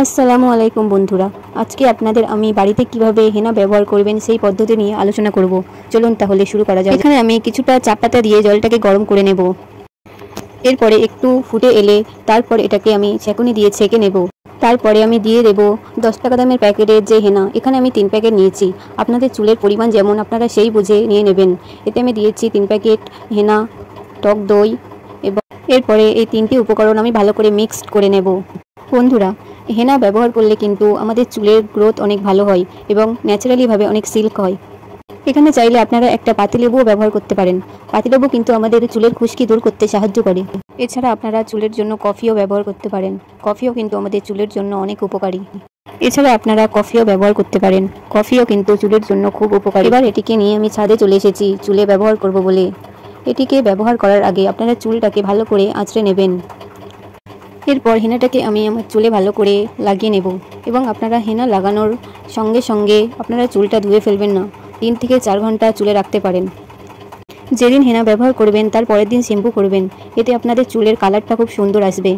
আসসালামু আলাইকুম বন্ধুরা, আজকে আপনাদের আমি বাড়িতে কিভাবে হেনা ব্যবহার করবেন সেই পদ্ধতি নিয়ে আলোচনা করব। চলুন তাহলে শুরু করা যাক। এখানে আমি কিছুটা চা পাতা দিয়ে জলটাকে গরম করে নেব। এরপরে একটু ফুটে এলে তারপর এটাকে আমি ছেঁকুনি দিয়ে ছেঁকে নেব। তারপরে আমি দিয়ে দেব 10 টাকা দামের প্যাকেটের যে হেনা। এখানে আমি 3 প্যাকেট নিয়েছি। আপনাদের চুলের পরিমাণ যেমন আপনারা সেই বুঝে নিয়ে নেবেন। এতে আমি দিয়েছি 3 প্যাকেট হেনা, টক দই এবং এরপরে এই 3টি উপকরণ আমি ভালো করে মিক্সড করে নেব। বন্ধুরা, হেনা ব্যবহার করলে কিন্তু আমাদের চুলের গ্রোথ অনেক ভালো হয় এবং ন্যাচারালিভাবে অনেক সিল্ক হয়। এখানে চাইলে আপনারা একটা পাতিলেবুও ব্যবহার করতে পারেন। পাতিলেবু কিন্তু আমাদের চুলের খুশকি দূর করতে সাহায্য করে। এছাড়া আপনারা চুলের জন্য কফিও ব্যবহার করতে পারেন। কফিও কিন্তু আমাদের চুলের জন্য অনেক উপকারী। এছাড়া আপনারা কফিও ব্যবহার করতে পারেন। কফিও কিন্তু চুলের জন্য খুব উপকারী। এবার এটিকে নিয়ে আমি ছাদে চলে এসেছি চুলে ব্যবহার করব বলে। এটিকে ব্যবহার করার আগে আপনারা চুলটাকে ভালো করে আঁচড়ে নেবেন। এরপর হেনাটাকে আমি আমার চুলে ভালো করে লাগিয়ে নেব এবং আপনারা হেনা লাগানোর সঙ্গে সঙ্গে আপনারা চুলটা ধুয়ে ফেলবেন না। 3 থেকে 4 ঘন্টা চুলে রাখতে পারেন। যেদিন হেনা ব্যবহার করবেন তার পরের দিন শ্যাম্পু করবেন। এতে আপনাদের চুলের কালারটা খুব সুন্দর আসবে।